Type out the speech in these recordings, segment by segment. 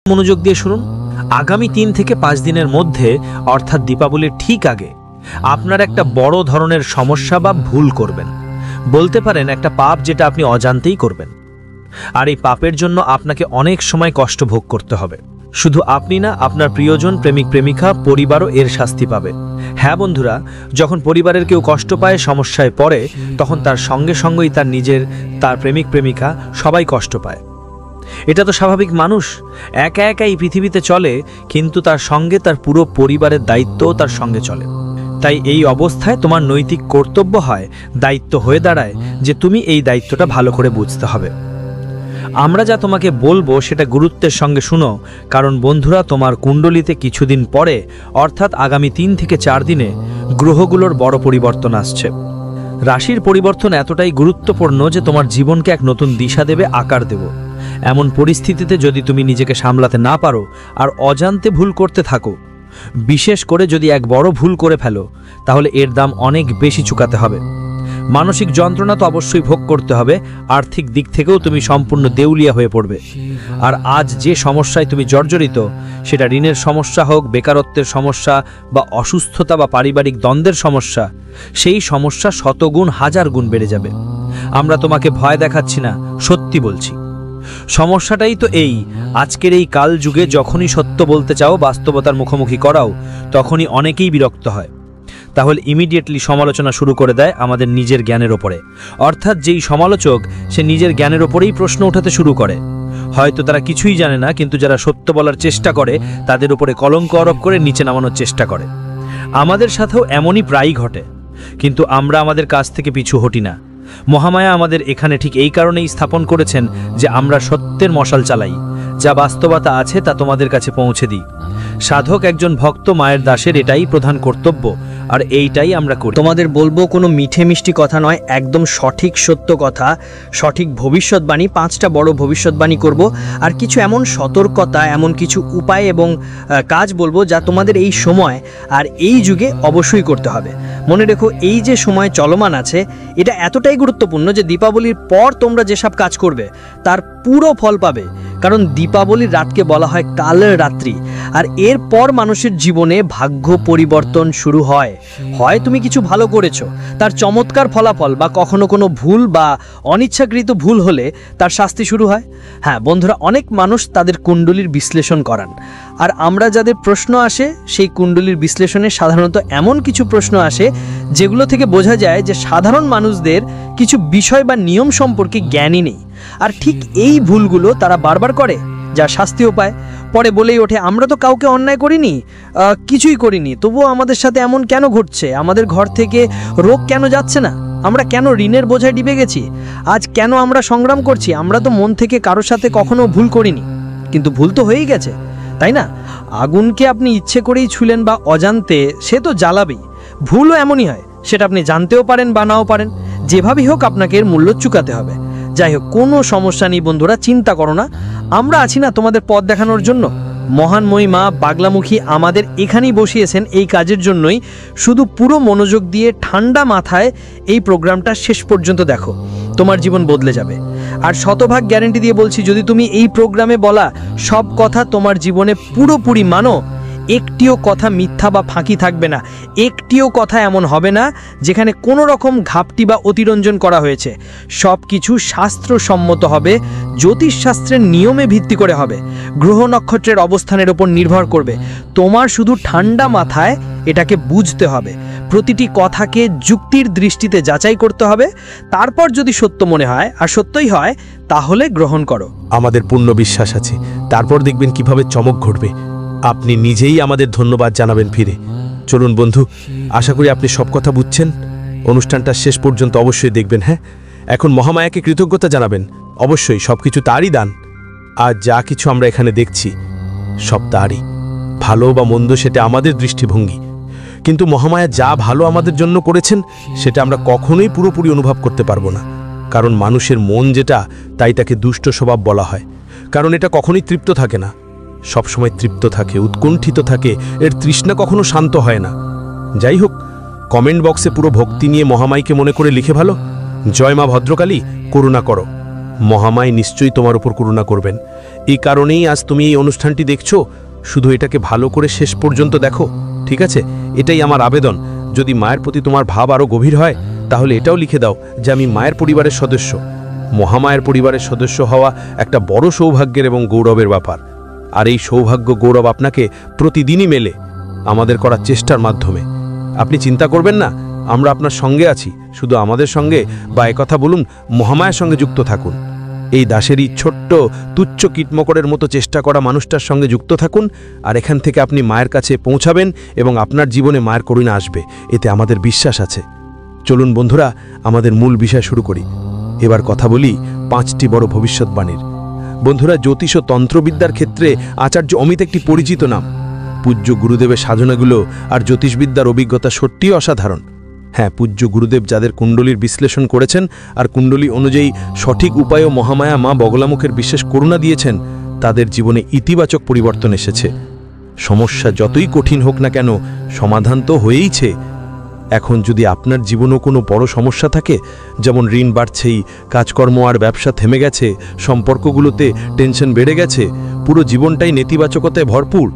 মনোযোগ দিয়ে শুনুন। আগামী 3 থেকে 5 দিনের মধ্যে, অর্থাৎ দীপাবলির ঠিক আগে, আপনার একটা বড় ধরনের সমস্যা বা ভুল করবেন। বলতে পারেন একটা পাপ যেটা আপনি অজান্তেই করবেন। আর এই পাপের জন্য আপনাকে অনেক সময় কষ্ট ভোগ করতে হবে। শুধু আপনি না, আপনার প্রিয়জন, প্রেমিক প্রেমিকা, পরিবারও এর শাস্তি পাবে। হ্যাঁ বন্ধুরা, যখন পরিবারের কেউ কষ্ট পায়, সমস্যায় পড়ে, তখন তার সঙ্গে সঙ্গেই তার প্রেমিক প্রেমিকা সবাই কষ্ট পায়। এটা তো স্বাভাবিক। মানুষ একা একা এই পৃথিবীতে চলে, কিন্তু তার সঙ্গে তার পুরো পরিবারের দায়িত্বও তার সঙ্গে চলে। তাই এই অবস্থায় তোমার নৈতিক কর্তব্য হয়, দায়িত্ব হয়ে দাঁড়ায় যে তুমি এই দায়িত্বটা ভালো করে বুঝতে হবে। আমরা যা তোমাকে বলবো সেটা গুরুত্বের সঙ্গে শুনো, কারণ বন্ধুরা, তোমার কুণ্ডলিতে কিছুদিন পরে, অর্থাৎ আগামী 3 থেকে 4 দিনে গ্রহগুলোর বড় পরিবর্তন আসছে। রাশির পরিবর্তন এতটাই গুরুত্বপূর্ণ যে তোমার জীবনকে এক নতুন দিশা দেবে, আকার দেব। এমন পরিস্থিতিতে যদি তুমি নিজেকে সামলাতে না পারো আর অজান্তে ভুল করতে থাকো, বিশেষ করে যদি এক বড় ভুল করে ফেলো, তাহলে এর দাম অনেক বেশি চুকাতে হবে। মানসিক যন্ত্রণা তো অবশ্যই ভোগ করতে হবে, আর্থিক দিক থেকেও তুমি সম্পূর্ণ দেউলিয়া হয়ে পড়বে। আর আজ যে সমস্যায় তুমি জর্জরিত, সেটা ঋণের সমস্যা হোক, বেকারত্বের সমস্যা, বা অসুস্থতা বা পারিবারিক দ্বন্দ্বের সমস্যা, সেই সমস্যা 100 গুণ 1000 গুণ বেড়ে যাবে। আমরা তোমাকে ভয় দেখাচ্ছি না, সত্যি বলছি। সমস্যাটাই তো এই, আজকের এই কাল যুগে যখনই সত্য বলতে চাও, বাস্তবতার মুখোমুখি করাও, তখনই অনেকেই বিরক্ত হয়। তাহলে ইমিডিয়েটলি সমালোচনা শুরু করে দেয় আমাদের নিজের জ্ঞানের ওপরে। অর্থাৎ যেই সমালোচক, সে নিজের জ্ঞানের ওপরেই প্রশ্ন উঠাতে শুরু করে। হয়তো তারা কিছুই জানে না, কিন্তু যারা সত্য বলার চেষ্টা করে তাদের উপরে কলঙ্ক আরোপ করে নিচে নামানোর চেষ্টা করে। আমাদের সাথেও এমনই প্রায়ই ঘটে, কিন্তু আমরা আমাদের কাজ থেকে পিছু হটি না। মহামায়া আমাদের এখানে ঠিক এই কারণেই স্থাপন করেছেন যে আমরা সত্যের মশাল চালাই, যা বাস্তবতা আছে তা তোমাদের কাছে পৌঁছে দিই। সাধক, একজন ভক্ত মায়ের দাসের এটাই প্রধান কর্তব্য, আর এইটাই আমরা করি। তোমাদের বলবো কোনো মিঠে মিষ্টি কথা নয়, একদম সঠিক সত্য কথা, সঠিক ভবিষ্যৎবাণী। 5টা বড় ভবিষ্যৎবাণী করব, আর কিছু এমন সতর্কতা, এমন কিছু উপায় এবং কাজ বলবো যা তোমাদের এই সময় আর এই যুগে অবশ্যই করতে হবে। মনে রেখো, এই যে সময় চলমান আছে, এটা এতটাই গুরুত্বপূর্ণ যে দীপাবলির পর তোমরা যেসব কাজ করবে তার পুরো ফল পাবে। কারণ দীপাবলির রাতকে বলা হয় কালের রাত্রি, আর এরপর মানুষের জীবনে ভাগ্য পরিবর্তন শুরু হয়। হয় তুমি কিছু ভালো করেছো, তার চমৎকার ফলাফল, বা কখনো কোনো ভুল বা অনিচ্ছাকৃত ভুল হলে তার শাস্তি শুরু হয়। হ্যাঁ বন্ধুরা, অনেক মানুষ তাদের কুণ্ডলীর বিশ্লেষণ করান, আর আমরা যাদের প্রশ্ন আসে, সেই কুণ্ডলীর বিশ্লেষণে সাধারণত এমন কিছু প্রশ্ন আসে যেগুলো থেকে বোঝা যায় যে সাধারণ মানুষদের কিছু বিষয় বা নিয়ম সম্পর্কে জ্ঞানই নেই। আর ঠিক এই ভুলগুলো তারা বারবার করে, যা শাস্তিও পায়। পরে বলেই ওঠে, আমরা তো কাউকে অন্যায় করিনি, কিছুই করিনি, তবুও আমাদের সাথে এমন কেন ঘটছে? আমাদের ঘর থেকে রোগ কেন যাচ্ছে না? আমরা কেন ঋণের বোঝায় ডিবে গেছি? আজ কেন আমরা সংগ্রাম করছি? আমরা তো মন থেকে কারোর সাথে কখনো ভুল করিনি, কিন্তু ভুল তো হয়েই গেছে, তাই না? আগুনকে আপনি ইচ্ছে করেই ছুলেন বা অজান্তে, সে তো জ্বালাবেই। ভুলও এমনই হয়, সেটা আপনি জানতেও পারেন বা নাও পারেন। যেভাবেই হোক আপনাকে এর মূল্য চুকাতে হবে। যাই হোক, কোনো সমস্যা নেই বন্ধুরা, চিন্তা করো না, আমরা আছি না তোমাদের পথ দেখানোর জন্য। মহানময়ী মা বাগলামুখী আমাদের এখানেই বসিয়েছেন এই কাজের জন্যই। শুধু পুরো মনোযোগ দিয়ে ঠান্ডা মাথায় এই প্রোগ্রামটা শেষ পর্যন্ত দেখো, তোমার জীবন বদলে যাবে। আর শতভাগ গ্যারেন্টি দিয়ে বলছি, যদি তুমি এই প্রোগ্রামে বলা সব কথা তোমার জীবনে পুরোপুরি মানো, একটিও কথা মিথ্যা বা ফাঁকি থাকবে না, একটিও কথা এমন হবে না যেখানে কোনো রকম ঘাপটি বা অতিরঞ্জন করা হয়েছে। সব কিছু শাস্ত্রসম্মত হবে, জ্যোতিষশাস্ত্রের নিয়মে ভিত্তি করে হবে, গ্রহ নক্ষত্রের অবস্থানের ওপর নির্ভর করবে। তোমার শুধু ঠান্ডা মাথায় এটাকে বুঝতে হবে, প্রতিটি কথাকে যুক্তির দৃষ্টিতে যাচাই করতে হবে। তারপর যদি সত্য মনে হয়, আর সত্যই হয়, তাহলে গ্রহণ করো। আমাদের পূর্ণ বিশ্বাস আছে, তারপর দেখবেন কিভাবে চমক ঘটবে। আপনি নিজেই আমাদের ধন্যবাদ জানাবেন ফিরে। চলুন বন্ধু, আশা করি আপনি সব কথা বুঝছেন। অনুষ্ঠানটা শেষ পর্যন্ত অবশ্যই দেখবেন। হ্যাঁ, এখন মহামায়াকে কৃতজ্ঞতা জানাবেন। অবশ্যই সবকিছু তারই দান, আর যা কিছু আমরা এখানে দেখছি সব তারই। ভালো বা মন্দ সেটা আমাদের দৃষ্টিভঙ্গি, কিন্তু মহামায়া যা ভালো আমাদের জন্য করেছেন সেটা আমরা কখনোই পুরোপুরি অনুভব করতে পারবো না। কারণ মানুষের মন যেটা, তাই তাকে দুষ্ট স্বভাব বলা হয়। কারণ এটা কখনোই তৃপ্ত থাকে না, সবসময় তৃপ্ত থাকে, উৎকণ্ঠিত থাকে, এর তৃষ্ণা কখনো শান্ত হয় না। যাই হোক, কমেন্ট বক্সে পুরো ভক্তি নিয়ে মহামাইকে মনে করে লিখে ভালো, জয় মা ভদ্রকালী, করুণা করো। মহামায় নিশ্চয়ই তোমার উপর করুণা করবেন। এই কারণেই আজ তুমি এই অনুষ্ঠানটি দেখছো। শুধু এটাকে ভালো করে শেষ পর্যন্ত দেখো, ঠিক আছে? এটাই আমার আবেদন। যদি মায়ের প্রতি তোমার ভাব আরও গভীর হয় তাহলে এটাও লিখে দাও যে আমি মায়ের পরিবারের সদস্য। মহামায়ের পরিবারের সদস্য হওয়া একটা বড় সৌভাগ্যের এবং গৌরবের ব্যাপার। আর এই সৌভাগ্য গৌরব আপনাকে প্রতিদিনই মেলে আমাদের করার চেষ্টার মাধ্যমে। আপনি চিন্তা করবেন না, আমরা আপনার সঙ্গে আছি। শুধু আমাদের সঙ্গে বা একথা বলুন, মহামায়ার সঙ্গে যুক্ত থাকুন। এই দাসেরই ছোট্ট তুচ্ছ কীটমকরের মতো চেষ্টা করা মানুষটার সঙ্গে যুক্ত থাকুন, আর এখান থেকে আপনি মায়ের কাছে পৌঁছাবেন এবং আপনার জীবনে মায়ের করুণা আসবে, এতে আমাদের বিশ্বাস আছে। চলুন বন্ধুরা, আমাদের মূল বিষয় শুরু করি। এবার কথা বলি 5টি বড় ভবিষ্যৎবাণীর। বন্ধুরা, জ্যোতিষ ও তন্ত্রবিদ্যার ক্ষেত্রে আচার্য অমিত একটি পরিচিত নাম। পূজ্য গুরুদেবের সাধনাগুলো আর জ্যোতিষবিদ্যার অভিজ্ঞতা সত্যিই অসাধারণ। হ্যাঁ, পূজ্য গুরুদেব যাদের কুণ্ডলীর বিশ্লেষণ করেছেন আর কুণ্ডলী অনুযায়ী সঠিক উপায়ও মহামায়া মা বগলামুখের বিশেষ করুণা দিয়েছেন, তাদের জীবনে ইতিবাচক পরিবর্তন এসেছে। সমস্যা যতই কঠিন হোক না কেন, সমাধান তো হয়েইছে। এখন যদি আপনার জীবনেও কোনো বড় সমস্যা থাকে, যেমন ঋণ বাড়ছেই, কাজকর্ম আর ব্যবসা থেমে গেছে, সম্পর্কগুলোতে টেনশন বেড়ে গেছে, পুরো জীবনটাই নেতিবাচকতায় ভরপুর,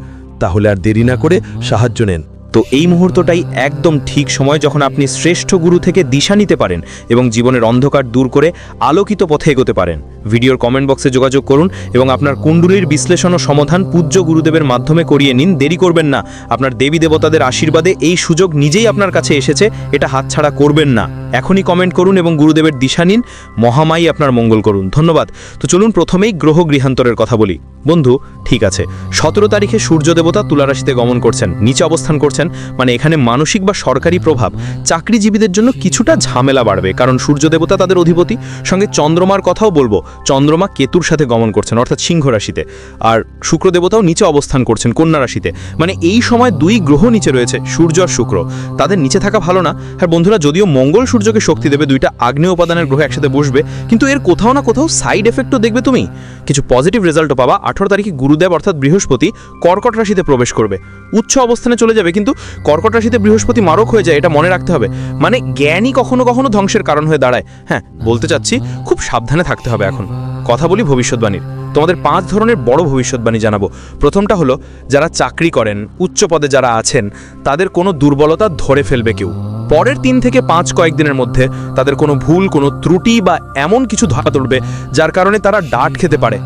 তাহলে আর দেরি না করে সাহায্য নেন। তো এই মুহূর্তটাই একদম ঠিক সময় যখন আপনি শ্রেষ্ঠ গুরু থেকে দিশা নিতে পারেন এবং জীবনের অন্ধকার দূর করে আলোকিত পথে এগোতে পারেন। ভিডিওর কমেন্ট বক্সে যোগাযোগ করুন এবং আপনার কুণ্ডলীর বিশ্লেষণ ও সমাধান পূজ্য গুরুদেবের মাধ্যমে করিয়ে নিন। দেরি করবেন না। আপনার দেবী দেবতাদের আশীর্বাদে এই সুযোগ নিজেই আপনার কাছে এসেছে, এটা হাতছাড়া করবেন না। এখনই কমেন্ট করুন এবং গুরুদেবের দিশা নিন। মহামাই আপনার মঙ্গল করুন। ধন্যবাদ। তো চলুন প্রথমেই গ্রহ গৃহান্তরের কথা বলি। বন্ধু, ঠিক আছে, 17 তারিখে সূর্য দেবতা তুলা রাশিতে গমন করছেন, নিচে অবস্থান করছেন। মানে এখানে মানসিক বা সরকারি প্রভাব চাকরিজীবীদের জন্য কিছুটা ঝামেলা বাড়বে, কারণ সূর্য দেবতা তাদের অধিপতি। সঙ্গে চন্দ্রমার কথাও বলবো। চন্দ্রমা কেতুর সাথে গমন করছেন, অর্থাৎ সিংহ রাশিতে। আর শুক্র দেবতাও নিচে অবস্থান করছেন কন্যা রাশিতে। মানে এই সময় 2 গ্রহ নিচে রয়েছে, সূর্য আর শুক্র। তাদের নিচে থাকা ভালো না। হ্যাঁ বন্ধুরা, যদিও মঙ্গল সূর্যকে শক্তি দেবে, 2টা আগ্নেয় উপাদানের গ্রহ একসাথে বসবে, কিন্তু এর কোথাও না কোথাও সাইড এফেক্টও দেখবে তুমি। কিছু পজিটিভ রেজাল্টও পাবা। 18 তারিখে গুরুদেব অর্থাৎ বৃহস্পতি কর্কট রাশিতে প্রবেশ করবে, উচ্চ অবস্থানে চলে যাবে। কিন্তু কর্কট রাশিতে বৃহস্পতি মারক হয়ে যায়, এটা মনে রাখতে হবে। মানে জ্ঞানই কখনো কখনো ধ্বংসের কারণ হয়ে দাঁড়ায়। হ্যাঁ, বলতে চাচ্ছি খুব সাবধানে থাকতে হবে। এখন কথা বলি ভবিষ্যৎবাণীর। তোমাদের 5 ধরনের বড় ভবিষ্যৎবাণী জানাবো। প্রথমটা হলো, যারা চাকরি করেন, উচ্চ পদে যারা আছেন, তাদের কোনো দুর্বলতা ধরে ফেলবে কেউ। পরের 3 থেকে 5 কয়েকদিনের মধ্যে তাদের কোনো ভুল, কোনো ত্রুটি বা এমন কিছু ধরা তুলবে যার কারণে তারা ডাঁট খেতে পারে।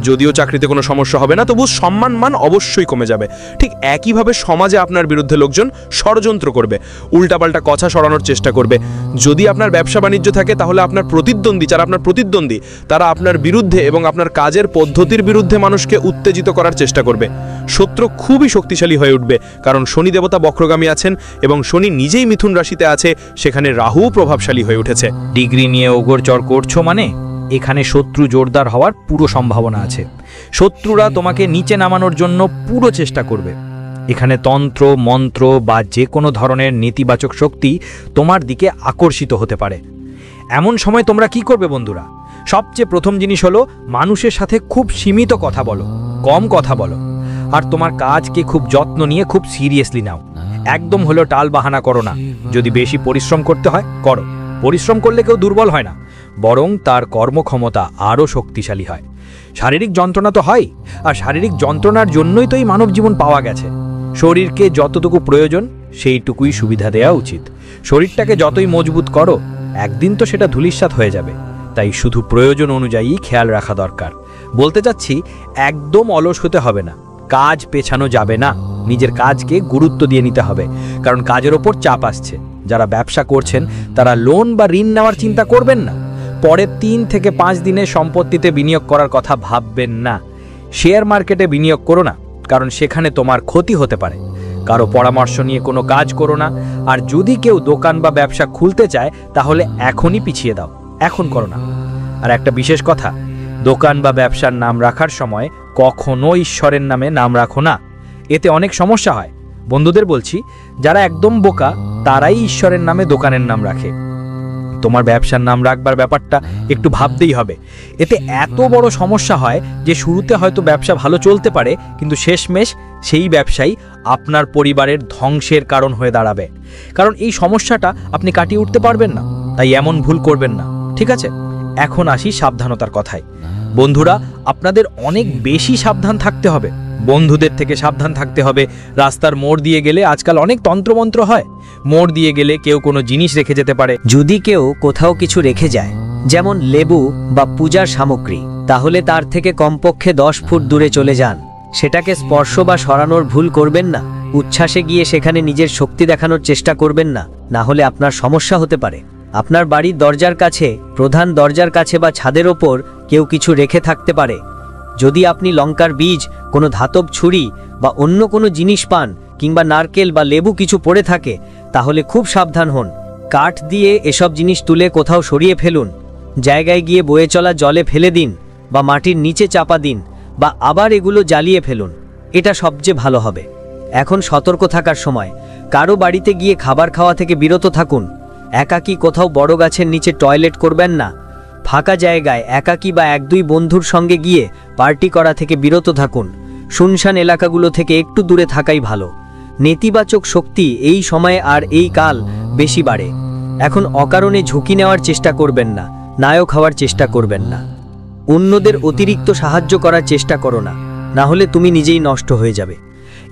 যদিও চাকরিতে কোনো সমস্যা হবে না, তবু সম্মান মান অবশ্যই কমে যাবে। ঠিক একইভাবে সমাজে আপনার বিরুদ্ধে লোকজন ষড়যন্ত্র করবে, উল্টাপাল্টা কথা সরানোর চেষ্টা করবে। যদি আপনার ব্যবসা বাণিজ্য থাকে, তাহলে আপনার প্রতিদ্বন্দ্বী, যারা আপনার প্রতিদ্বন্দ্বী, তারা আপনার বিরুদ্ধে এবং আপনার কাজের পদ্ধতির বিরুদ্ধে মানুষকে উত্তেজিত করার চেষ্টা করবে। শত্রু খুবই শক্তিশালী হয়ে উঠবে, কারণ শনি দেবতা বক্রগামী আছেন এবং শনি নিজেই মিথুন রাশিতে আছে, সেখানে রাহুও প্রভাবশালী হয়ে উঠেছে। ডিগ্রি নিয়ে ওগরচর করছো মানে এখানে শত্রু জোরদার হওয়ার পুরো সম্ভাবনা আছে। শত্রুরা তোমাকে নিচে নামানোর জন্য পুরো চেষ্টা করবে। এখানে তন্ত্র মন্ত্র বা যে কোনো ধরনের নেতিবাচক শক্তি তোমার দিকে আকর্ষিত হতে পারে। এমন সময় তোমরা কি করবে বন্ধুরা? সবচেয়ে প্রথম জিনিস হলো, মানুষের সাথে খুব সীমিত কথা বলো, কম কথা বলো, আর তোমার কাজকে খুব যত্ন নিয়ে খুব সিরিয়াসলি নাও। একদম হলো টাল বাহানা করো না। যদি বেশি পরিশ্রম করতে হয় করো, পরিশ্রম করলে কেউ দুর্বল হয় না, বরং তার কর্মক্ষমতা আরও শক্তিশালী হয়। শারীরিক যন্ত্রণা তো হয়, আর শারীরিক যন্ত্রণার জন্যই তো এই মানব জীবন পাওয়া গেছে। শরীরকে যতটুকু প্রয়োজন সেইটুকুই সুবিধা দেওয়া উচিত। শরীরটাকে যতই মজবুত করো, একদিন তো সেটা ধূলিসাৎ হয়ে যাবে। তাই শুধু প্রয়োজন অনুযায়ী খেয়াল রাখা দরকার। বলতে চাচ্ছি, একদম অলস হতে হবে না, কাজ পেছানো যাবে না। নিজের কাজকে গুরুত্ব দিয়ে নিতে হবে, কারণ কাজের ওপর চাপ আসছে। যারা ব্যবসা করছেন তারা লোন বা ঋণ নেওয়ার চিন্তা করবেন না। পরের 3 থেকে 5 দিনে সম্পত্তিতে বিনিয়োগ করার কথা ভাববেন না। শেয়ার মার্কেটে বিনিয়োগ করো না, কারণ সেখানে তোমার ক্ষতি হতে পারে। কারো পরামর্শ নিয়ে কোনো কাজ করো না। আর যদি কেউ দোকান বা ব্যবসা খুলতে চায়, তাহলে এখনই পিছিয়ে দাও, এখন করো না। আর একটা বিশেষ কথা, দোকান বা ব্যবসার নাম রাখার সময় কখনো ঈশ্বরের নামে নাম রাখো না, এতে অনেক সমস্যা হয়। বন্ধুদের বলছি, যারা একদম বোকা তারাই ঈশ্বরের নামে দোকানের নাম রাখে। তোমার ব্যবসার নাম রাখবার ব্যাপারটা একটু ভাবতেই হবে। এতে এত বড় সমস্যা হয় যে শুরুতে হয়তো ব্যবসা ভালো চলতে পারে, কিন্তু শেষমেশ সেই ব্যবসায়ী আপনার পরিবারের ধ্বংসের কারণ হয়ে দাঁড়াবে। কারণ এই সমস্যাটা আপনি কাটিয়ে উঠতে পারবেন না। তাই এমন ভুল করবেন না, ঠিক আছে? এখন আসি সাবধানতার কথায়। বন্ধুরা, আপনাদের অনেক বেশি সাবধান থাকতে হবে। বন্ধুদের থেকে সাবধান থাকতে হবে। রাস্তার মোড় দিয়ে গেলে আজকাল অনেক তন্ত্রমন্ত্র হয়। মোড় দিয়ে গেলে কেউ কোনো জিনিস রেখে যেতে পারে। যদি কেউ কোথাও কিছু রেখে যায়, যেমন লেবু বা পূজার সামগ্রী, তাহলে তার থেকে কমপক্ষে 10 ফুট দূরে চলে যান। সেটাকে স্পর্শ বা সরানোর ভুল করবেন না। উচ্ছ্বাসে গিয়ে সেখানে নিজের শক্তি দেখানোর চেষ্টা করবেন না, না হলে আপনার সমস্যা হতে পারে। আপনার বাড়ির দরজার কাছে, প্রধান দরজার কাছে বা ছাদের ওপর কেউ কিছু রেখে থাকতে পারে। যদি আপনি লঙ্কার বীজ, কোনো ধাতব ছুরি বা অন্য কোনো জিনিস পান, কিংবা নারকেল বা লেবু কিছু পড়ে থাকে, তাহলে খুব সাবধান হন। কাঠ দিয়ে এসব জিনিস তুলে কোথাও সরিয়ে ফেলুন। জায়গায় গিয়ে বয়ে চলা জলে ফেলে দিন বা মাটির নিচে চাপা দিন, বা আবার এগুলো জ্বালিয়ে ফেলুন। এটা সবচেয়ে ভালো হবে। এখন সতর্ক থাকার সময়। কারো বাড়িতে গিয়ে খাবার খাওয়া থেকে বিরত থাকুন। একাকী কোথাও বড় গাছের নিচে টয়লেট করবেন না। ফাঁকা জায়গায় একাকী বা 1-2 বন্ধুর সঙ্গে গিয়ে পার্টি করা থেকে বিরত থাকুন। শুনশান এলাকাগুলো থেকে একটু দূরে থাকাই ভালো। নেতিবাচক শক্তি এই সময়ে আর এই কাল বেশি বাড়ে। এখন অকারণে ঝুঁকি নেওয়ার চেষ্টা করবেন না, নায়ক হওয়ার চেষ্টা করবেন না। অন্যদের অতিরিক্ত সাহায্য করার চেষ্টা করো না, না হলে তুমি নিজেই নষ্ট হয়ে যাবে।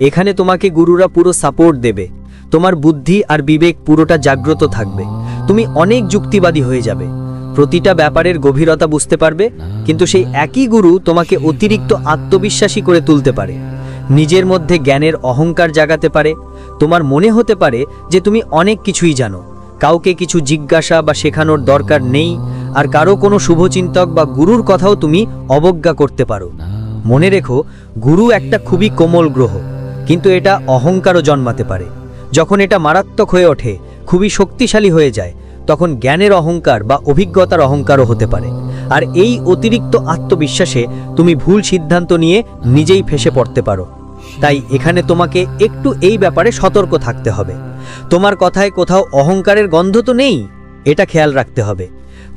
এখানে তোমাকে গুরুরা পুরো সাপোর্ট দেবে। তোমার বুদ্ধি আর বিবেক পুরোটা জাগ্রত থাকবে। তুমি অনেক যুক্তিবাদী হয়ে যাবে, প্রতিটা ব্যাপারের গভীরতা বুঝতে পারবে। কিন্তু সেই একই গুরু তোমাকে অতিরিক্ত আত্মবিশ্বাসী করে তুলতে পারে। নিজের মধ্যে জ্ঞানের অহংকার জাগাতে পারে। তোমার মনে হতে পারে যে তুমি অনেক কিছুই জানো, কাউকে কিছু জিজ্ঞাসা বা শেখানোর দরকার নেই, আর কারো কোনো শুভচিন্তক বা গুরুর কথাও তুমি অবজ্ঞা করতে পারো। মনে রেখো, গুরু একটা খুবই কোমল গ্রহ, কিন্তু এটা অহংকারও জন্মাতে পারে। যখন এটা মারাত্মক হয়ে ওঠে, খুবই শক্তিশালী হয়ে যায়, তখন জ্ঞানের অহংকার বা অভিজ্ঞতার অহংকারও হতে পারে। আর এই অতিরিক্ত আত্মবিশ্বাসে তুমি ভুল সিদ্ধান্ত নিয়ে নিজেই ফেঁসে পড়তে পারো। তাই এখানে তোমাকে একটু এই ব্যাপারে সতর্ক থাকতে হবে। তোমার কথায় কোথাও অহংকারের গন্ধ তো নেই, এটা খেয়াল রাখতে হবে।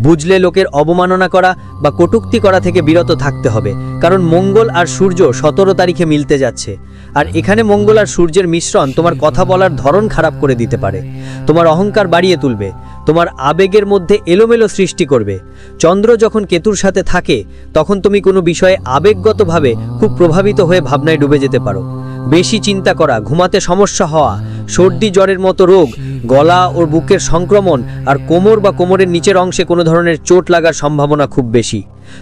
বুঝলে লোকের অবমাননা করা বা কটূক্তি করা থেকে বিরত থাকতে হবে, কারণ মঙ্গল আর সূর্য 17 তারিখে মিলতে যাচ্ছে। আর এখানে মঙ্গল আর সূর্যের মিশ্রণ তোমার কথা বলার ধরন খারাপ করে দিতে পারে। তোমার অহংকার বাড়িয়ে তুলবে, তোমার আবেগের মধ্যে এলোমেলো সৃষ্টি করবে। চন্দ্র যখন কেতুর সাথে থাকে, তখন তুমি কোনো বিষয়ে আবেগগতভাবে খুব প্রভাবিত হয়ে ভাবনায় ডুবে যেতে পারো। বেশি চিন্তা করা, ঘুমাতে সমস্যা হওয়া, সর্দি জ্বরের মতো রোগ, গলা ও বুকের সংক্রমণ, আর কোমর বা কোমরের নিচের অংশে কোনো ধরনের চোট লাগার সম্ভাবনা খুব বেশি।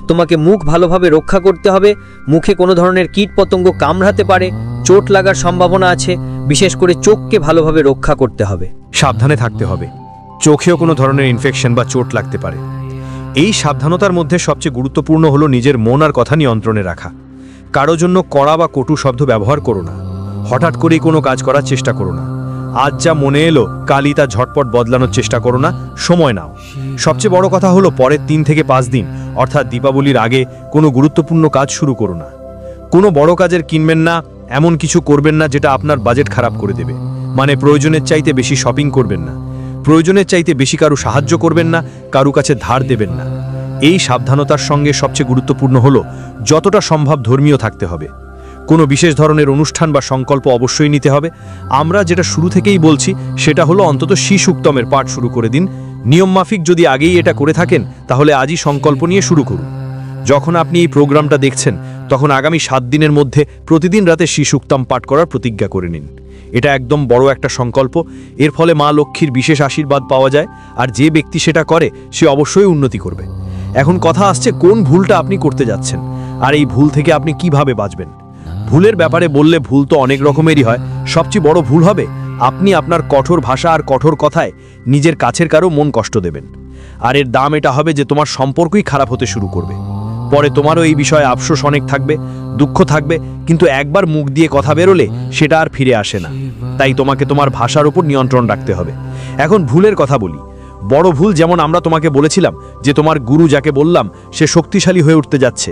তোমাকে মুখ ভালোভাবে রক্ষা করতে হবে। মুখে কোনো ধরনের কীটপতঙ্গ কামড়াতে পারে, চোট লাগার সম্ভাবনা আছে। বিশেষ করে চোখকে ভালোভাবে রক্ষা করতে হবে। সাবধানে থাকতে হবে। চোখেও কোনো ধরনের ইনফেকশন বা চোট লাগতে পারে। এই সাবধানতার মধ্যে সবচেয়ে গুরুত্বপূর্ণ হলো নিজের মন আর কথা নিয়ন্ত্রণে রাখা। কারো জন্য কড়া বা কটু শব্দ ব্যবহার করো না। হঠাৎ করেই কোনো কাজ করার চেষ্টা করো না। আজ যা মনে এলো কালই তা ঝটপট বদলানোর চেষ্টা করো না, সময় নাও। সবচেয়ে বড় কথা হলো পরের 3 থেকে 5 দিন অর্থাৎ দীপাবলির আগে কোনো গুরুত্বপূর্ণ কাজ শুরু করো না। কোনো বড় কাজের কিনবেন না, এমন কিছু করবেন না যেটা আপনার বাজেট খারাপ করে দেবে। মানে প্রয়োজনের চাইতে বেশি শপিং করবেন না, প্রয়োজনের চাইতে বেশি কারো সাহায্য করবেন না, কারো কাছে ধার দেবেন না। এই সাবধানতার সঙ্গে সবচেয়ে গুরুত্বপূর্ণ হলো যতটা সম্ভব ধর্মীয় থাকতে হবে। কোনো বিশেষ ধরনের অনুষ্ঠান বা সংকল্প অবশ্যই নিতে হবে। আমরা যেটা শুরু থেকেই বলছি সেটা হলো অন্তত শ্রীসূক্তমের পাঠ শুরু করে দিন। নিয়মমাফিক যদি আগেই এটা করে থাকেন তাহলে আজই সংকল্প নিয়ে শুরু করুন। যখন আপনি এই প্রোগ্রামটা দেখছেন তখন আগামী 7 দিনের মধ্যে প্রতিদিন রাতে শ্রীসূক্তম পাঠ করার প্রতিজ্ঞা করে নিন। এটা একদম বড় একটা সংকল্প। এর ফলে মা লক্ষ্মীর বিশেষ আশীর্বাদ পাওয়া যায়, আর যে ব্যক্তি সেটা করে সে অবশ্যই উন্নতি করবে। এখন কথা আসছে কোন ভুলটা আপনি করতে যাচ্ছেন, আর এই ভুল থেকে আপনি কিভাবে বাঁচবেন। ভুলের ব্যাপারে বললে ভুল তো অনেক রকমেরই হয়। সবচেয়ে বড় ভুল হবে আপনি আপনার কঠোর ভাষা আর কঠোর কথায় নিজের কাছের কারো মন কষ্ট দেবেন। আর এর দাম এটা হবে যে তোমার সম্পর্কই খারাপ হতে শুরু করবে। পরে তোমারও এই বিষয়ে আফসোস অনেক থাকবে, দুঃখ থাকবে, কিন্তু একবার মুখ দিয়ে কথা বেরোলে সেটা আর ফিরে আসে না। তাই তোমাকে তোমার ভাষার উপর নিয়ন্ত্রণ রাখতে হবে। এখন ভুলের কথা বলি। বড় ভুল যেমন আমরা তোমাকে বলেছিলাম যে তোমার গুরু যাকে বললাম সে শক্তিশালী হয়ে উঠতে যাচ্ছে,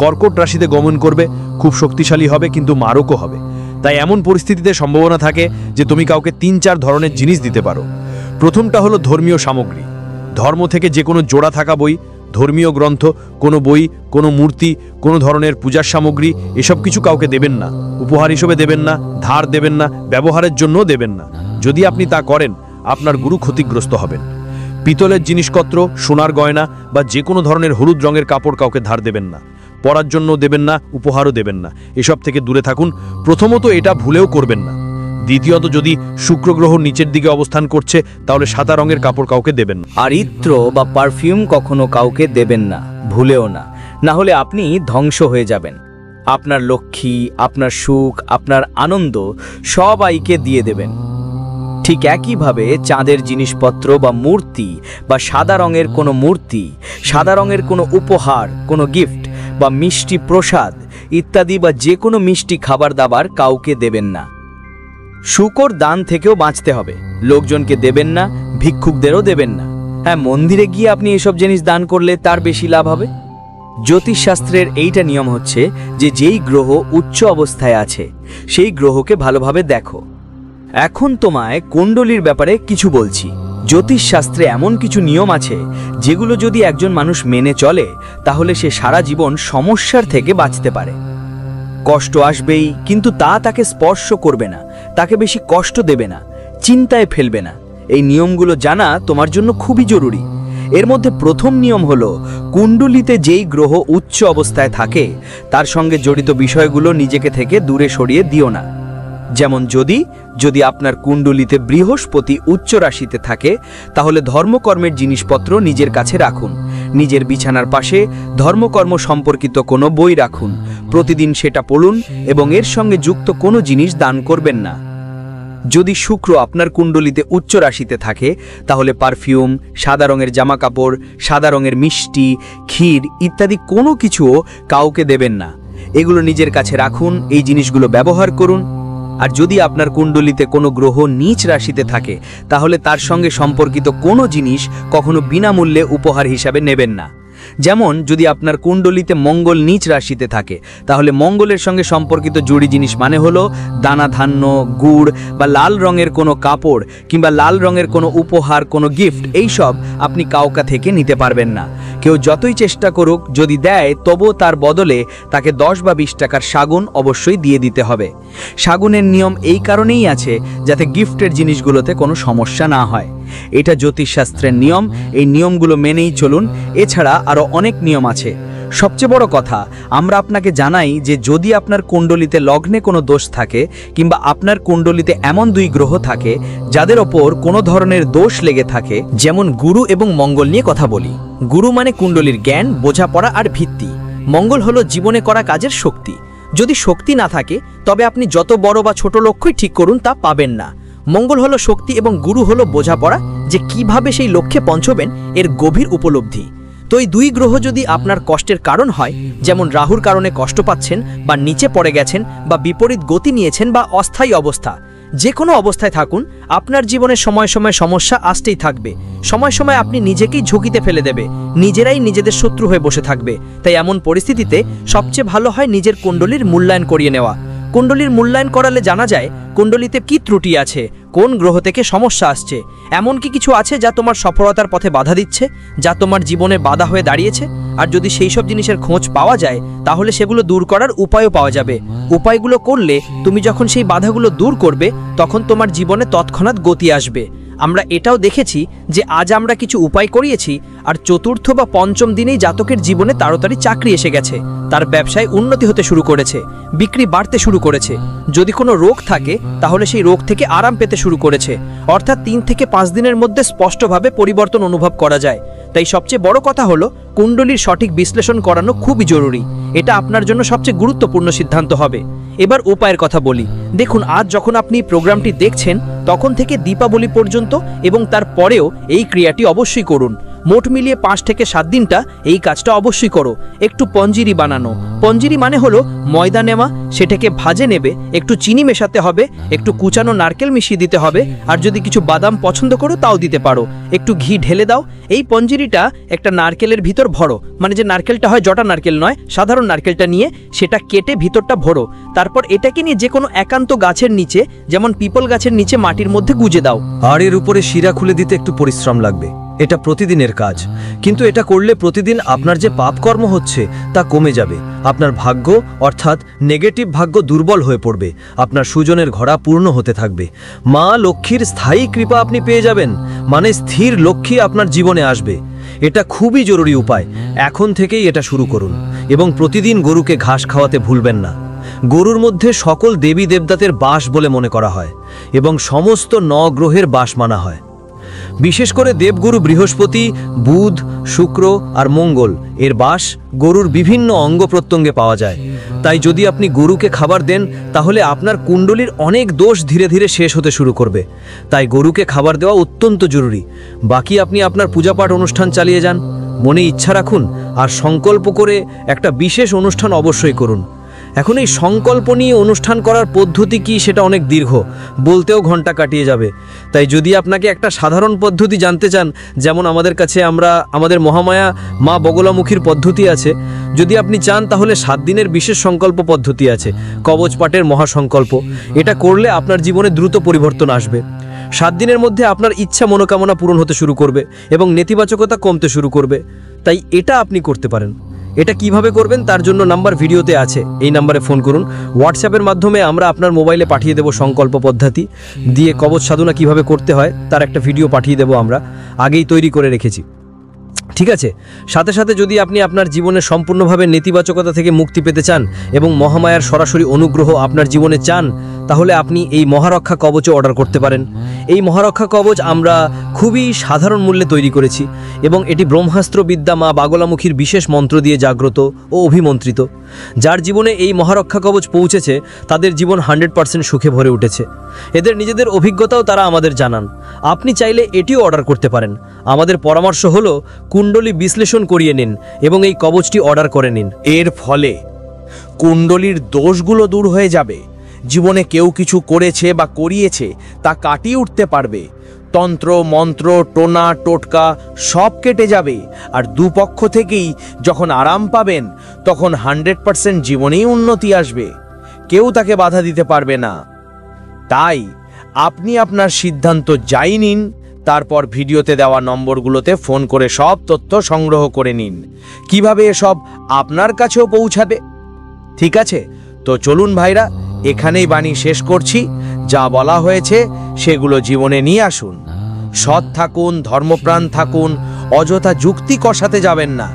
কর্কট রাশিতে গমন করবে, খুব শক্তিশালী হবে, কিন্তু মারকও হবে। তাই এমন পরিস্থিতিতে সম্ভাবনা থাকে যে তুমি কাউকে 3-4 ধরনের জিনিস দিতে পারো। প্রথমটা হলো ধর্মীয় সামগ্রী। ধর্ম থেকে যে কোনো জোড়া থাকা বই, ধর্মীয় গ্রন্থ, কোনো বই, কোনো মূর্তি, কোনো ধরনের পূজার সামগ্রী, এসব কিছু কাউকে দেবেন না। উপহার হিসেবে দেবেন না, ধার দেবেন না, ব্যবহারের জন্যও দেবেন না। যদি আপনি তা করেন আপনার গুরু ক্ষতিগ্রস্ত হবেন। পিতলের জিনিসপত্র, সোনার গয়না বা যে কোনো ধরনের হলুদ রঙের কাপড় কাউকে ধার দেবেন না, পরার জন্য দেবেন না, উপহারও দেবেন না। এসব থেকে দূরে থাকুন। প্রথমত এটা ভুলেও করবেন না। দ্বিতীয়ত, যদি শুক্র গ্রহ নিচের দিকে অবস্থান করছে তাহলে সাদা রঙের কাপড় কাউকে দেবেন না। আর ইত্র বা পারফিউম কখনো কাউকে দেবেন না, ভুলেও না, না হলে আপনি ধ্বংস হয়ে যাবেন। আপনার লক্ষ্মী, আপনার সুখ, আপনার আনন্দ সবাইকে দিয়ে দেবেন। ঠিক একইভাবে চাঁদের জিনিসপত্র বা মূর্তি বা সাদা রঙের কোনো মূর্তি, সাদা রঙের কোনো উপহার, কোনো গিফট বা মিষ্টি প্রসাদ ইত্যাদি বা যে কোনো মিষ্টি খাবার দাবার কাউকে দেবেন না। শুকর দান থেকেও বাঁচতে হবে। লোকজনকে দেবেন না, ভিক্ষুকদেরও দেবেন না। হ্যাঁ, মন্দিরে গিয়ে আপনি এসব জিনিস দান করলে তার বেশি লাভ হবে। জ্যোতিষশাস্ত্রের এইটা নিয়ম হচ্ছে যে যেই গ্রহ উচ্চ অবস্থায় আছে সেই গ্রহকে ভালোভাবে দেখো। এখন তোমায় কুণ্ডলীর ব্যাপারে কিছু বলছি। জ্যোতিষশাস্ত্রে এমন কিছু নিয়ম আছে যেগুলো যদি একজন মানুষ মেনে চলে তাহলে সে সারা জীবন সমস্যার থেকে বাঁচতে পারে। কষ্ট আসবেই, কিন্তু তা তাকে স্পর্শ করবে না, তাকে বেশি কষ্ট দেবে না, চিন্তায় ফেলবে না। এই নিয়মগুলো জানা তোমার জন্য খুবই জরুরি। এর মধ্যে প্রথম নিয়ম হলো, কুণ্ডলিতে যেই গ্রহ উচ্চ অবস্থায় থাকে তার সঙ্গে জড়িত বিষয়গুলো নিজেকে থেকে দূরে সরিয়ে দিও না। যেমন যদি আপনার কুণ্ডলিতে বৃহস্পতি উচ্চ রাশিতে থাকে তাহলে ধর্মকর্মের জিনিসপত্র নিজের কাছে রাখুন। নিজের বিছানার পাশে ধর্মকর্ম সম্পর্কিত কোনো বই রাখুন। প্রতিদিন সেটা পড়ুন এবং এর সঙ্গে যুক্ত কোনো জিনিস দান করবেন না। যদি শুক্র আপনার কুণ্ডলিতে উচ্চ রাশিতে থাকে তাহলে পারফিউম, সাদা রঙের জামা কাপড়, সাদা রঙের মিষ্টি, ক্ষীর ইত্যাদি কোনো কিছুও কাউকে দেবেন না। এগুলো নিজের কাছে রাখুন, এই জিনিসগুলো ব্যবহার করুন। আর যদি আপনার কুণ্ডলিতে কোনো গ্রহ নীচ রাশিতে থাকে তাহলে তার সঙ্গে সম্পর্কিত কোনো জিনিস কখনো বিনামূল্যে উপহার হিসাবে নেবেন না। যেমন যদি আপনার কুণ্ডলিতে মঙ্গল নীচ রাশিতে থাকে তাহলে মঙ্গলের সঙ্গে সম্পর্কিত জুড়ি জিনিস মানে হলো দানা ধান্য, গুড় বা লাল রঙের কোনো কাপড় কিংবা লাল রঙের কোনো উপহার, কোনো গিফট, এইসব আপনি কাউকা থেকে নিতে পারবেন না। কেউ যতই চেষ্টা করুক, যদি দেয় তবুও তার বদলে তাকে 10 বা 20 টাকার শাগুন অবশ্যই দিয়ে দিতে হবে। শাগুনের নিয়ম এই কারণেই আছে যাতে গিফটের জিনিসগুলোতে কোনো সমস্যা না হয়। এটা জ্যোতিষশাস্ত্রের নিয়ম, এই নিয়মগুলো মেনেই চলুন। এছাড়া আরও অনেক নিয়ম আছে। সবচেয়ে বড় কথা, আমরা আপনাকে জানাই যে যদি আপনার কুণ্ডলিতে লগ্নে কোনো দোষ থাকে কিংবা আপনার কুণ্ডলিতে এমন 2 গ্রহ থাকে যাদের ওপর কোনো ধরনের দোষ লেগে থাকে, যেমন গুরু এবং মঙ্গল নিয়ে কথা বলি। গুরু মানে কুণ্ডলীর জ্ঞান, বোঝাপড়া আর ভিত্তি। মঙ্গল হলো জীবনে করা কাজের শক্তি। যদি শক্তি না থাকে তবে আপনি যত বড় বা ছোট লক্ষ্যই ঠিক করুন তা পাবেন না। মঙ্গল হলো শক্তি এবং গুরু হলো বোঝাপড়া, যে কিভাবে সেই লক্ষ্যে পৌঁছবেন এর গভীর উপলব্ধি। তো এই 2 গ্রহ যদি আপনার কষ্টের কারণ হয়, যেমন রাহুর কারণে কষ্ট পাচ্ছেন বা নিচে পড়ে গেছেন বা বিপরীত গতি নিয়েছেন বা অস্থায়ী অবস্থা, যে কোনো অবস্থায় থাকুন, আপনার জীবনে সময় সময় সমস্যা আসতেই থাকবে। সময় সময় আপনি নিজেকেই ঝুঁকিতে ফেলে দেবে, নিজেরাই নিজেদের শত্রু হয়ে বসে থাকবে। তাই এমন পরিস্থিতিতে সবচেয়ে ভালো হয় নিজের কুণ্ডলীর মূল্যায়ন করিয়ে নেওয়া। কুণ্ডলীর মূল্যায়ন করালে জানা যায় কুণ্ডলীতে কি ত্রুটি আছে, কোন গ্রহ থেকে সমস্যা আসছে, এমন কি কিছু আছে যা তোমার সফলতার পথে বাধা দিচ্ছে, যা তোমার জীবনে বাধা হয়ে দাঁড়িয়েছে। আর যদি সেই সব জিনিসের খোঁজ পাওয়া যায় তাহলে সেগুলো দূর করার উপায়ও পাওয়া যাবে। উপায়গুলো করলে তুমি যখন সেই বাধাগুলো দূর করবে তখন তোমার জীবনে তৎক্ষণাৎ গতি আসবে। আমরা এটাও দেখেছি যে আজ আমরা কিছু উপায় করিয়েছি আর চতুর্থ বা পঞ্চম দিনেই জাতকের জীবনে তাড়াতাড়ি চাকরি এসে গেছে, তার ব্যবসায় উন্নতি হতে শুরু করেছে, বিক্রি বাড়তে শুরু করেছে। যদি কোনো রোগ থাকে তাহলে সেই রোগ থেকে আরাম পেতে শুরু করেছে। অর্থাৎ 3 থেকে 5 দিনের মধ্যে স্পষ্টভাবে পরিবর্তন অনুভব করা যায়। তাই সবচেয়ে বড় কথা হলো কুণ্ডলীর সঠিক বিশ্লেষণ করানো খুবই জরুরি। এটা আপনার জন্য সবচেয়ে গুরুত্বপূর্ণ সিদ্ধান্ত হবে। এবার উপায়ের কথা বলি। দেখুন, আজ যখন আপনি প্রোগ্রামটি দেখছেন তখন থেকে দীপাবলি পর্যন্ত এবং তার পরেও এই ক্রিয়াটি অবশ্যই করুন। মোট মিলিয়ে 5 থেকে 7 দিনটা এই কাজটা অবশ্যই করো। একটু পঞ্জিরি বানানো। পঞ্জিরি মানে হলো ময়দা নেওয়া, সেটাকে ভাজে নেবে, একটু চিনি মেশাতে হবে, একটু কুচানো নারকেল মিশিয়ে দিতে হবে, আর যদি কিছু বাদাম পছন্দ করো তাও দিতে পারো। একটু ঘি ঢেলে দাও। এই পঞ্জিরিটা একটা নারকেলের ভিতর ভরো, মানে যে নারকেলটা হয় জটা নারকেল নয়, সাধারণ নারকেলটা নিয়ে সেটা কেটে ভিতরটা ভরো। তারপর এটাকে নিয়ে যে কোনো একান্ত গাছের নিচে, যেমন পিপল গাছের নিচে মাটির মধ্যে গুজে দাও। আর এর উপরে শিরা খুলে দিতে একটু পরিশ্রম লাগবে। এটা প্রতিদিনের কাজ, কিন্তু এটা করলে প্রতিদিন আপনার যে পাপকর্ম হচ্ছে তা কমে যাবে। আপনার ভাগ্য অর্থাৎ নেগেটিভ ভাগ্য দুর্বল হয়ে পড়বে, আপনার সুজনের ঘোড়া পূর্ণ হতে থাকবে। মা লক্ষ্মীর স্থায়ী কৃপা আপনি পেয়ে যাবেন, মানে স্থির লক্ষ্মী আপনার জীবনে আসবে। এটা খুবই জরুরি উপায়, এখন থেকেই এটা শুরু করুন এবং প্রতিদিন গরুকে ঘাস খাওয়াতে ভুলবেন না। গরুর মধ্যে সকল দেবী দেবতাদের বাস বলে মনে করা হয় এবং সমস্ত নগ্রহের বাস মানা হয়। বিশেষ করে দেবগুরু বৃহস্পতি, বুধ, শুক্র আর মঙ্গল এর বাস গরুর বিভিন্ন অঙ্গ প্রত্যঙ্গে পাওয়া যায়। তাই যদি আপনি গরুকে খাবার দেন তাহলে আপনার কুণ্ডলীর অনেক দোষ ধীরে ধীরে শেষ হতে শুরু করবে। তাই গরুকে খাবার দেওয়া অত্যন্ত জরুরি। বাকি আপনি আপনার পূজাপাঠ অনুষ্ঠান চালিয়ে যান, মনে ইচ্ছা রাখুন আর সংকল্প করে একটা বিশেষ অনুষ্ঠান অবশ্যই করুন। এখন এই সংকল্প নিয়ে অনুষ্ঠান করার পদ্ধতি কি সেটা অনেক দীর্ঘ, বলতেও ঘন্টা কাটিয়ে যাবে। তাই যদি আপনাকে একটা সাধারণ পদ্ধতি জানতে চান, যেমন আমাদের কাছে আমাদের মহামায়া মা বগলামুখীর পদ্ধতি আছে, যদি আপনি চান তাহলে 7 দিনের বিশেষ সংকল্প পদ্ধতি আছে, কবচ পাঠের মহাসংকল্প। এটা করলে আপনার জীবনে দ্রুত পরিবর্তন আসবে। 7 দিনের মধ্যে আপনার ইচ্ছা মনোকামনা পূরণ হতে শুরু করবে এবং নেতিবাচকতা কমতে শুরু করবে। তাই এটা আপনি করতে পারেন। এটা কিভাবে করবেন তার জন্য নাম্বার ভিডিওতে আছে, এই নাম্বারে ফোন করুন। হোয়াটসঅ্যাপের মাধ্যমে আমরা আপনার মোবাইলে পাঠিয়ে দেব সংকল্প পদ্ধতি দিয়ে কবচ সাধনা কিভাবে করতে হয় তার একটা ভিডিও পাঠিয়ে দেব, আমরা আগেই তৈরি করে রেখেছি। ঠিক আছে, সাথে সাথে যদি আপনি আপনার জীবনে সম্পূর্ণভাবে নেতিবাচকতা থেকে মুক্তি পেতে চান এবং মহামায়ার সরাসরি অনুগ্রহ আপনার জীবনে চান, তাহলে আপনি এই মহারক্ষা কবচও অর্ডার করতে পারেন। এই মহারক্ষা কবচ আমরা খুবই সাধারণ মূল্যে তৈরি করেছি এবং এটি ব্রহ্মাস্ত্র বিদ্যা মা বাগলামুখীর বিশেষ মন্ত্র দিয়ে জাগ্রত ও অভিমন্ত্রিত। যার জীবনে এই মহারক্ষা কবচ পৌঁছেছে তাদের জীবন 100% সুখে ভরে উঠেছে। এদের নিজেদের অভিজ্ঞতাও তারা আমাদের জানান। আপনি চাইলে এটিও অর্ডার করতে পারেন। আমাদের পরামর্শ হলো কুণ্ডলী বিশ্লেষণ করিয়ে নিন এবং এই কবচটি অর্ডার করে নিন। এর ফলে কুণ্ডলীর দোষগুলো দূর হয়ে যাবে, জীবনে কেউ কিছু করেছে বা করিয়েছে তা কাটিয়ে উঠতে পারবে, তন্ত্র মন্ত্র টোনা টোটকা সব কেটে যাবে, আর দুপক্ষ থেকেই যখন আরাম পাবেন তখন 100% জীবনেই উন্নতি আসবে, কেউ তাকে বাধা দিতে পারবে না। তাই আপনি আপনার সিদ্ধান্ত যাই নিন, তারপর ভিডিওতে দেওয়া নম্বরগুলোতে ফোন করে সব তথ্য সংগ্রহ করে নিন, কিভাবে এসব আপনার কাছেও পৌঁছাবে। ঠিক আছে, তো চলুন ভাইরা, এখানেই বাণী শেষ করছি। যা বলা হয়েছে সেগুলো জীবনে নিয়ে আসুন। সৎ থাকুন, ধর্মপ্রাণ থাকুন, অযথা যুক্তি কষাতে যাবেন না,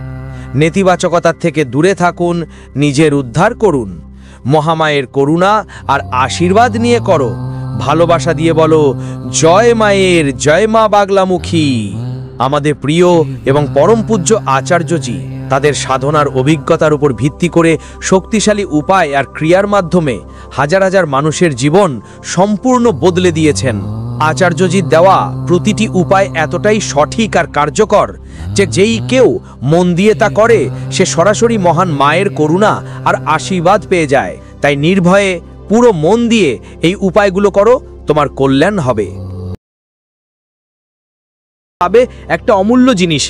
নেতিবাচকতার থেকে দূরে থাকুন, নিজের উদ্ধার করুন। মহামায়ের করুণা আর আশীর্বাদ নিয়ে করো, ভালোবাসা দিয়ে বলো জয় মায়ের, জয় মা বাগলামুখী। আমাদের প্রিয় এবং পরম পূজ্য আচার্যজি তাদের সাধনার অভিজ্ঞতার উপর ভিত্তি করে শক্তিশালী উপায় আর ক্রিয়ার মাধ্যমে হাজার হাজার মানুষের জীবন সম্পূর্ণ বদলে দিয়েছেন। আচার্যজির দেওয়া প্রতিটি উপায় এতটাই সঠিক আর কার্যকর যে যেই কেউ মন দিয়ে তা করে সে সরাসরি মহান মায়ের করুণা আর আশীর্বাদ পেয়ে যায়। তাই নির্ভয়ে পুরো মন দিয়ে এই উপায়গুলো করো, তোমার কল্যাণ হবে। পাবে একটা অমূল্য জিনিস,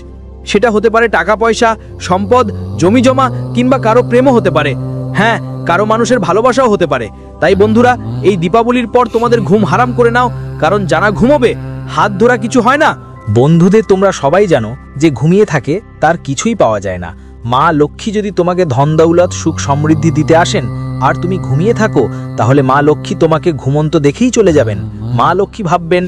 সেটা হতে পারে টাকা পয়সা, সম্পদ, জমি জমা কিংবা কারো প্রেমও হতে পারে। হ্যাঁ, কারো মানুষের ভালোবাসাও হতে পারে। তাই বন্ধুরা, এই দীপাবলির পর তোমাদের ঘুম হারাম করে নাও, কারণ যারা ঘুমোবে হাত ধরা কিছু হয় না। বন্ধুদের তোমরা সবাই জানো যে ঘুমিয়ে থাকে তার কিছুই পাওয়া যায় না। মা লক্ষ্মী যদি তোমাকে ধন দৌলত সুখ সমৃদ্ধি দিতে আসেন আর তুমি ঘুমিয়ে থাকো, তাহলে মা লক্ষ্মী তোমাকে ঘুমন্ত দেখেই চলে যাবেন। মা লক্ষ্মী ভাববেন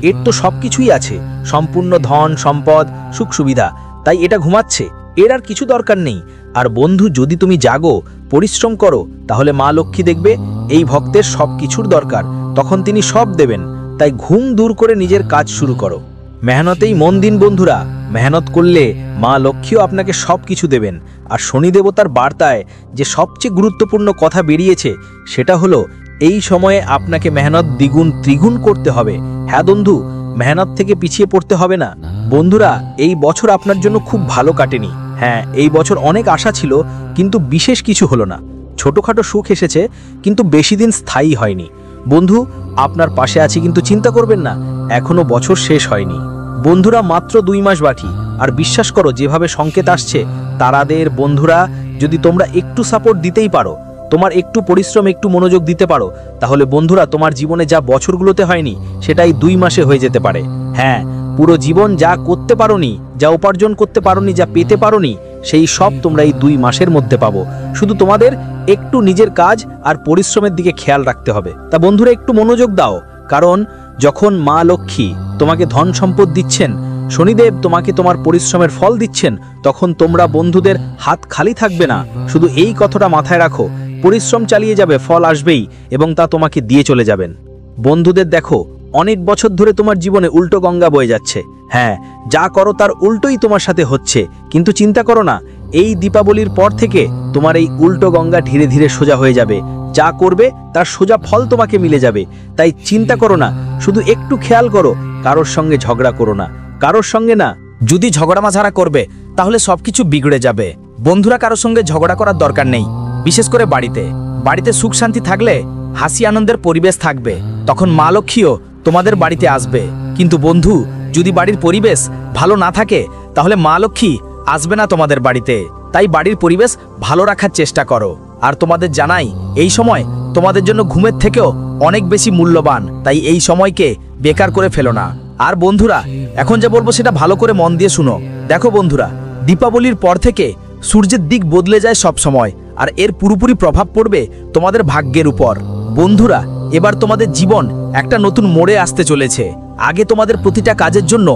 এর তো সবকিছুই আছে, সম্পূর্ণ ধন সম্পদ সুখ সুবিধা, তাই এটা ঘুমাচ্ছে, এর আর কিছু দরকার নেই। আর বন্ধু, যদি তুমি জাগো, পরিশ্রম করো, তাহলে মা লক্ষ্মী দেখবে এই ভক্তের সব কিছুর দরকার, তখন তিনি সব দেবেন। তাই ঘুম দূর করে নিজের কাজ শুরু করো, মেহনতেই মন দিন বন্ধুরা। মেহনত করলে মা লক্ষ্মীও আপনাকে সব কিছু দেবেন। আর শনি দেবতার বার্তায় যে সবচেয়ে গুরুত্বপূর্ণ কথা বেরিয়েছে সেটা হলো এই সময়ে আপনাকে মেহনত দ্বিগুণ ত্রিগুণ করতে হবে। হ্যাঁ বন্ধু, মেহনত থেকে পিছিয়ে পড়তে হবে না। বন্ধুরা, এই বছর আপনার জন্য খুব ভালো কাটেনি। হ্যাঁ, এই বছর অনেক আশা ছিল কিন্তু বিশেষ কিছু হলো না। ছোটখাটো সুখ এসেছে কিন্তু বেশি দিন স্থায়ী হয়নি। বন্ধু, আপনার পাশে আছি, কিন্তু চিন্তা করবেন না, এখনো বছর শেষ হয়নি। বন্ধুরা, মাত্র 2 মাস বাকি। আর বিশ্বাস করো, যেভাবে সংকেত আসছে তারাদের বন্ধুরা, যদি তোমরা একটু সাপোর্ট দিতেই পারো, তোমার একটু পরিশ্রম একটু মনোযোগ দিতে পারো, তাহলে বন্ধুরা তোমার জীবনে যা বছরগুলোতে হয়নি সেটাই 2 মাসে হয়ে যেতে পারে। হ্যাঁ, পুরো জীবন যা করতে পারোনি, যা উপার্জন করতে পারোনি, যা পেতে পারোনি, সেই সব তোমরা এই 2 মাসের মধ্যে পাবো। শুধু তোমাদের একটু নিজের কাজ আর পরিশ্রমের দিকে খেয়াল রাখতে হবে। তা বন্ধুরা, একটু মনোযোগ দাও, কারণ যখন মা লক্ষ্মী তোমাকে ধন সম্পদ দিচ্ছেন, শনিদেব তোমাকে তোমার পরিশ্রমের ফল দিচ্ছেন, তখন তোমরা বন্ধুদের হাত খালি থাকবে না। শুধু এই কথাটা মাথায় রাখো, পরিশ্রম চালিয়ে যাবে, ফল আসবেই এবং তা তোমাকে দিয়ে চলে যাবেন। বন্ধুদের দেখো, অনেক বছর ধরে তোমার জীবনে উল্টো গঙ্গা বয়ে যাচ্ছে। হ্যাঁ, যা করো তার উল্টোই তোমার সাথে হচ্ছে, কিন্তু চিন্তা করো না, এই দীপাবলির পর থেকে তোমার এই উল্টো গঙ্গা ধীরে ধীরে সোজা হয়ে যাবে। যা করবে তার সোজা ফল তোমাকে মিলে যাবে। তাই চিন্তা করো না, শুধু একটু খেয়াল করো, কারোর সঙ্গে ঝগড়া করো না, কারোর সঙ্গে না। যদি ঝগড়া মাঝারা করবে তাহলে সবকিছু বিগড়ে যাবে। বন্ধুরা, কারোর সঙ্গে ঝগড়া করার দরকার নেই, বিশেষ করে বাড়িতে সুখ শান্তি থাকলে হাসি আনন্দের পরিবেশ থাকবে, তখন মা লক্ষ্মীও তোমাদের বাড়িতে আসবে। কিন্তু বন্ধু, যদি বাড়ির পরিবেশ ভালো না থাকে তাহলে মা লক্ষ্মী আসবে না তোমাদের বাড়িতে। তাই বাড়ির পরিবেশ ভালো রাখার চেষ্টা করো। আর তোমাদের জানাই, এই সময় তোমাদের জন্য ঘুমের থেকেও অনেক বেশি মূল্যবান, তাই এই সময়কে বেকার করে ফেলো না। আর বন্ধুরা, এখন যা বলবো সেটা ভালো করে মন দিয়ে শুনো। দেখো বন্ধুরা, দীপাবলির পর থেকে সূর্যের দিক বদলে যায় সব সময়, আর এর পুরোপুরি প্রভাব পড়বে তোমাদের ভাগ্যের উপর। বন্ধুরা, এবার তোমাদের জীবন একটা নতুন মোড়ে আসতে চলেছে। আগে তোমাদের প্রতিটা কাজের জন্য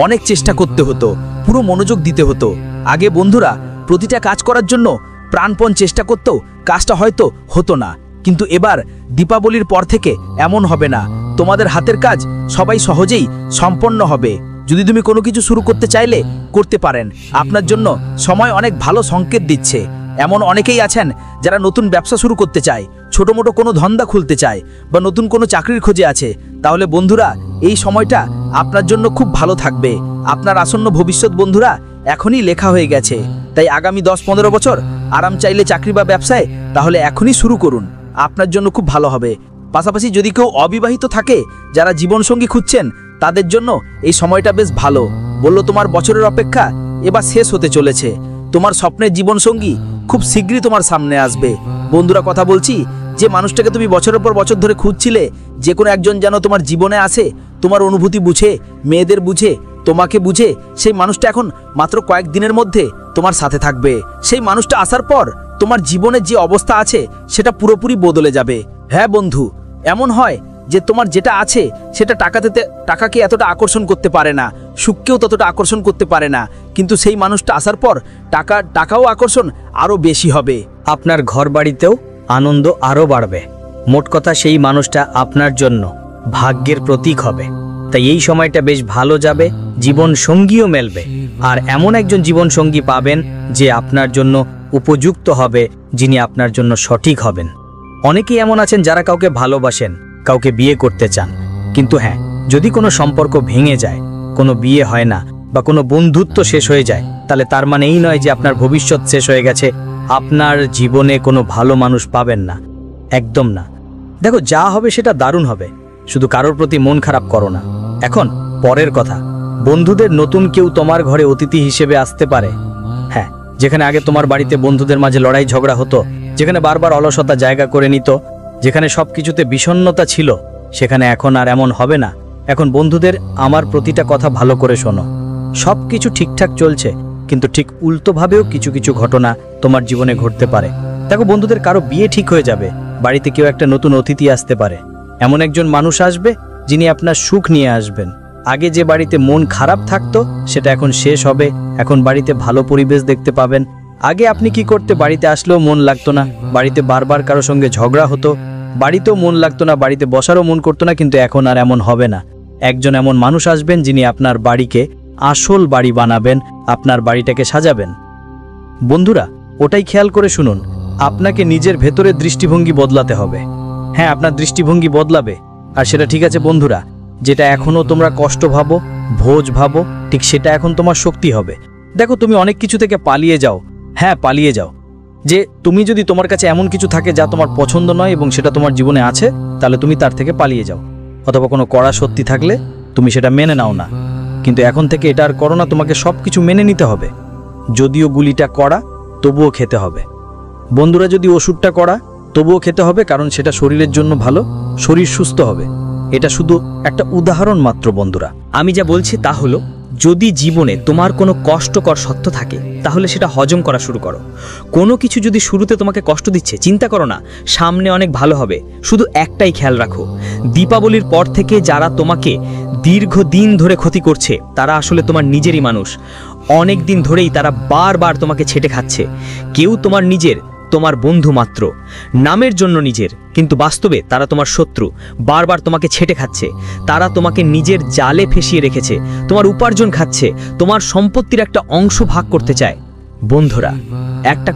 অনেক চেষ্টা করতে হতো, পুরো মনোযোগ দিতে হতো। আগে বন্ধুরা, প্রতিটা কাজ করার জন্য প্রাণপণ চেষ্টা করতেও কাজটা হয়তো হতো না, কিন্তু এবার দীপাবলির পর থেকে এমন হবে না। তোমাদের হাতের কাজ সবাই সহজেই সম্পন্ন হবে। যদি তুমি কোনো কিছু শুরু করতে চাইলে করতে পারেন। আপনার জন্য সময় অনেক ভালো সংকেত দিচ্ছে। এমন অনেকেই আছেন যারা নতুন ব্যবসা শুরু করতে চায়, ছোটমোটো কোনো ধন্দা খুলতে চায়, বা নতুন কোনো চাকরির খোঁজে আছে। তাহলে বন্ধুরা, এই সময়টা আপনার জন্য খুব ভালো থাকবে। আপনার আসন্ন ভবিষ্যৎ বন্ধুরা এখনই লেখা হয়ে গেছে। তাই আগামী 10-15 বছর আরাম চাইলে চাকরি বা ব্যবসায়, তাহলে এখনই শুরু করুন, আপনার জন্য খুব ভালো হবে। পাশাপাশি যদি কেউ অবিবাহিত থাকে, যারা জীবনসঙ্গী খুঁজছেন, তাদের জন্য এই সময়টা বেশ ভালো। বললো তোমার বছরের অপেক্ষা এবার শেষ হতে চলেছে। তোমার স্বপ্নের জীবনসঙ্গী খুব শীঘ্রই তোমার সামনে আসবে। বন্ধুরা, কথা বলছি, যে মানুষটাকে তুমি বছরের পর বছর ধরে খুঁজছিলে, যে কোনো একজন যেন তোমার জীবনে আসে, তোমার অনুভূতি বুঝে, মেয়েদের বুঝে, তোমাকে বুঝে। সেই মানুষটা এখন মাত্র কয়েকদিনের মধ্যে তোমার সাথে থাকবে। সেই মানুষটা আসার পর তোমার জীবনের যে অবস্থা আছে সেটা পুরোপুরি বদলে যাবে। হ্যাঁ বন্ধু, এমন হয় যে তোমার যেটা আছে সেটা টাকাকে এতটা আকর্ষণ করতে পারে না, সুখকেও ততটা আকর্ষণ করতে পারে না, কিন্তু সেই মানুষটা আসার পর টাকাও আকর্ষণ আরও বেশি হবে। আপনার ঘর বাড়িতেও আনন্দ আরও বাড়বে। মোট কথা, সেই মানুষটা আপনার জন্য ভাগ্যের প্রতীক হবে। তাই এই সময়টা বেশ ভালো যাবে, জীবন সঙ্গীও মেলবে। আর এমন একজন জীবন সঙ্গী পাবেন যে আপনার জন্য উপযুক্ত হবে, যিনি আপনার জন্য সঠিক হবেন। অনেকেই এমন আছেন যারা কাউকে ভালোবাসেন, কাউকে বিয়ে করতে চান, কিন্তু হ্যাঁ, যদি কোনো সম্পর্ক ভেঙে যায়, কোনো বিয়ে হয় না, বা কোনো বন্ধুত্ব শেষ হয়ে যায়, তাহলে তার মানে এই নয় যে আপনার ভবিষ্যৎ শেষ হয়ে গেছে, আপনার জীবনে কোনো ভালো মানুষ পাবেন না, একদম না। দেখো, যা হবে সেটা দারুণ হবে, শুধু কারোর প্রতি মন খারাপ করো না। এখন পরের কথা, বন্ধুদের নতুন কেউ তোমার ঘরে অতিথি হিসেবে আসতে পারে। হ্যাঁ, যেখানে আগে তোমার বাড়িতে বন্ধুদের মাঝে লড়াই ঝগড়া হতো, যেখানে বারবার অলসতা জায়গা করে নিত, যেখানে সব কিছুতে বিষণ্ণতা ছিল, সেখানে এখন আর এমন হবে না। এখন বন্ধুদের আমার প্রতিটা কথা ভালো করে শোনো। সব কিছু ঠিকঠাক চলছে, কিন্তু ঠিক উল্টোভাবেও কিছু কিছু ঘটনা তোমার জীবনে ঘটতে পারে। দেখো বন্ধুদের, কারো বিয়ে ঠিক হয়ে যাবে, বাড়িতে কেউ একটা নতুন অতিথি আসতে পারে, এমন একজন মানুষ আসবে যিনি আপনার সুখ নিয়ে আসবেন। আগে যে বাড়িতে মন খারাপ থাকতো সেটা এখন শেষ হবে, এখন বাড়িতে ভালো পরিবেশ দেখতে পাবেন। আগে আপনি কি করতে, বাড়িতে আসলেও মন লাগতো না, বাড়িতে বারবার কারো সঙ্গে ঝগড়া হতো, বাড়িতেও মন লাগতো না, বাড়িতে বসারও মন করতো না, কিন্তু এখন আর এমন হবে না। একজন এমন মানুষ আসবেন যিনি আপনার বাড়িকে আসল বাড়ি বানাবেন, আপনার বাড়িটাকে সাজাবেন। বন্ধুরা, ওটাই খেয়াল করে শুনুন, আপনাকে নিজের ভেতরের দৃষ্টিভঙ্গি বদলাতে হবে। হ্যাঁ, আপনার দৃষ্টিভঙ্গি বদলাবে, আর সেটা ঠিক আছে বন্ধুরা। যেটা এখনও তোমরা কষ্ট ভাবো, ভোজ ভাবো, ঠিক সেটা এখন তোমার শক্তি হবে। দেখো, তুমি অনেক কিছু থেকে পালিয়ে যাও। হ্যাঁ, পালিয়ে যাও। যে তুমি যদি তোমার কাছে এমন কিছু থাকে যা তোমার পছন্দ নয় এবং সেটা তোমার জীবনে আছে, তাহলে তুমি তার থেকে পালিয়ে যাও। অথবা কোনো কড়া সত্যি থাকলে তুমি সেটা মেনে নাও না। কিন্তু এখন থেকে এটা আর করো না, তোমাকে সব কিছু মেনে নিতে হবে। যদিও গুলিটা কড়া, তবুও খেতে হবে। বন্ধুরা, যদি ওষুধটা কড়া, তবুও খেতে হবে, কারণ সেটা শরীরের জন্য ভালো, শরীর সুস্থ হবে। এটা শুধু একটা উদাহরণ মাত্র বন্ধুরা। আমি যা বলছি তা হলো, যদি জীবনে তোমার কোনো কষ্টকর সত্য থাকে তাহলে সেটা হজম করা শুরু করো। কোনো কিছু যদি শুরুতে তোমাকে কষ্ট দিচ্ছে, চিন্তা করো না, সামনে অনেক ভালো হবে। শুধু একটাই খেয়াল রাখো, দীপাবলির পর থেকে যারা তোমাকে দীর্ঘদিন ধরে ক্ষতি করছে তারা আসলে তোমার নিজেরই মানুষ। অনেক দিন ধরেই তারা বারবার তোমাকে ছেটে খাচ্ছে। কেউ তোমার নিজের, তোমার বন্ধু মাত্র, নামের জন্য নিজের, কিন্তু বাস্তবে তারা তোমার শত্রু। বারবার তোমাকে ছেটে খাচ্ছে, তারা তোমাকে নিজের জালে ফেঁসিয়ে রেখেছে, তোমার উপার্জন খাচ্ছে, তোমার সম্পত্তির একটা অংশ ভাগ করতে চায়। বন্ধুরা, একটা